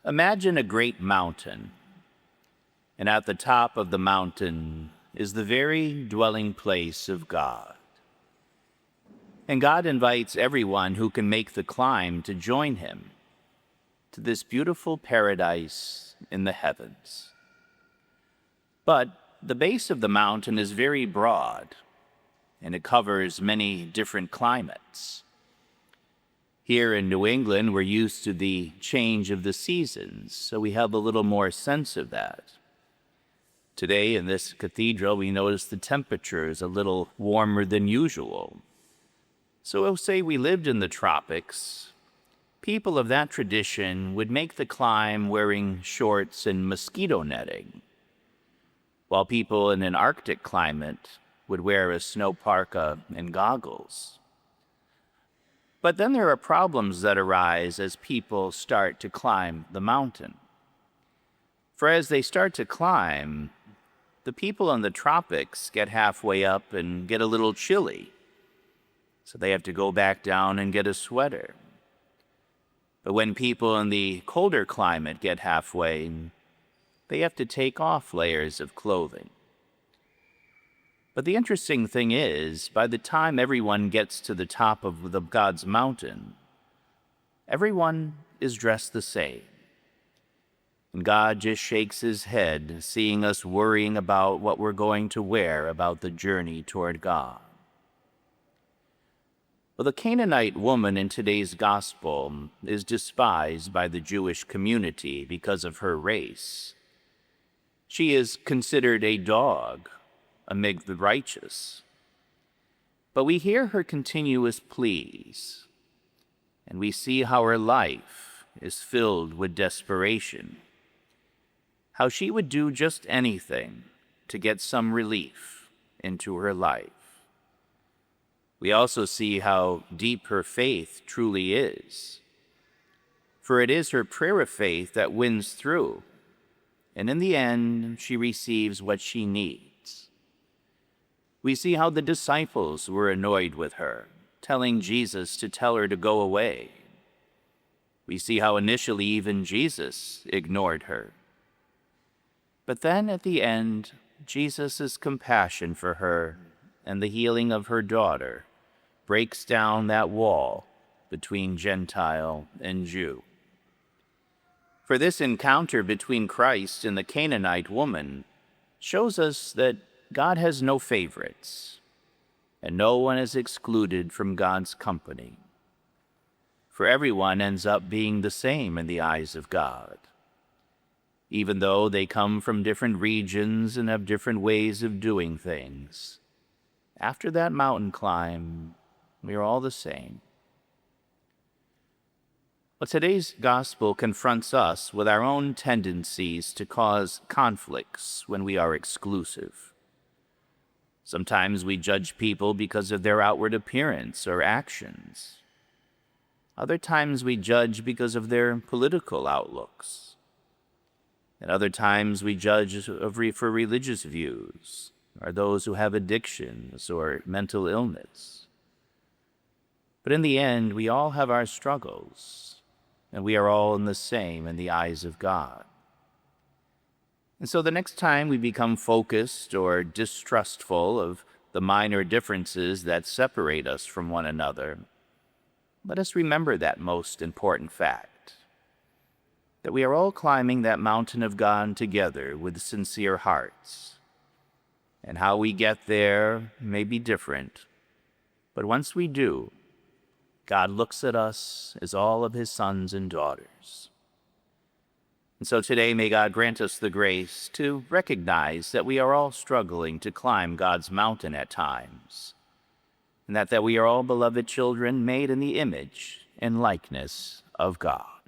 Imagine a great mountain, and at the top of the mountain is the very dwelling place of God. And God invites everyone who can make the climb to join him to this beautiful paradise in the heavens. But the base of the mountain is very broad, and it covers many different climates. Here in New England, we're used to the change of the seasons, so we have a little more sense of that. Today in this cathedral, we notice the temperature is a little warmer than usual. So we'll say we lived in the tropics. People of that tradition would make the climb wearing shorts and mosquito netting, while people in an Arctic climate would wear a snow parka and goggles. But then there are problems that arise as people start to climb the mountain. For as they start to climb, the people in the tropics get halfway up and get a little chilly, so they have to go back down and get a sweater. But when people in the colder climate get halfway, they have to take off layers of clothing. But the interesting thing is, by the time everyone gets to the top of God's mountain, everyone is dressed the same. And God just shakes his head, seeing us worrying about what we're going to wear about the journey toward God. Well, the Canaanite woman in today's gospel is despised by the Jewish community because of her race. She is considered a dog amid the righteous. But we hear her continuous pleas, and we see how her life is filled with desperation, how she would do just anything to get some relief into her life. We also see how deep her faith truly is, for it is her prayer of faith that wins through, and in the end, she receives what she needs. We see how the disciples were annoyed with her, telling Jesus to tell her to go away. We see how initially even Jesus ignored her. But then at the end, Jesus' compassion for her and the healing of her daughter breaks down that wall between Gentile and Jew. For this encounter between Christ and the Canaanite woman shows us that God has no favorites, and no one is excluded from God's company. For everyone ends up being the same in the eyes of God. Even though they come from different regions and have different ways of doing things, after that mountain climb, we are all the same. But today's gospel confronts us with our own tendencies to cause conflicts when we are exclusive. Sometimes we judge people because of their outward appearance or actions. Other times we judge because of their political outlooks. And other times we judge for religious views, or those who have addictions or mental illness. But in the end, we all have our struggles, and we are all the same in the eyes of God. And so the next time we become focused or distrustful of the minor differences that separate us from one another, let us remember that most important fact, that we are all climbing that mountain of God together with sincere hearts. And how we get there may be different, but once we do, God looks at us as all of his sons and daughters. And so today, may God grant us the grace to recognize that we are all struggling to climb God's mountain at times, and that we are all beloved children made in the image and likeness of God.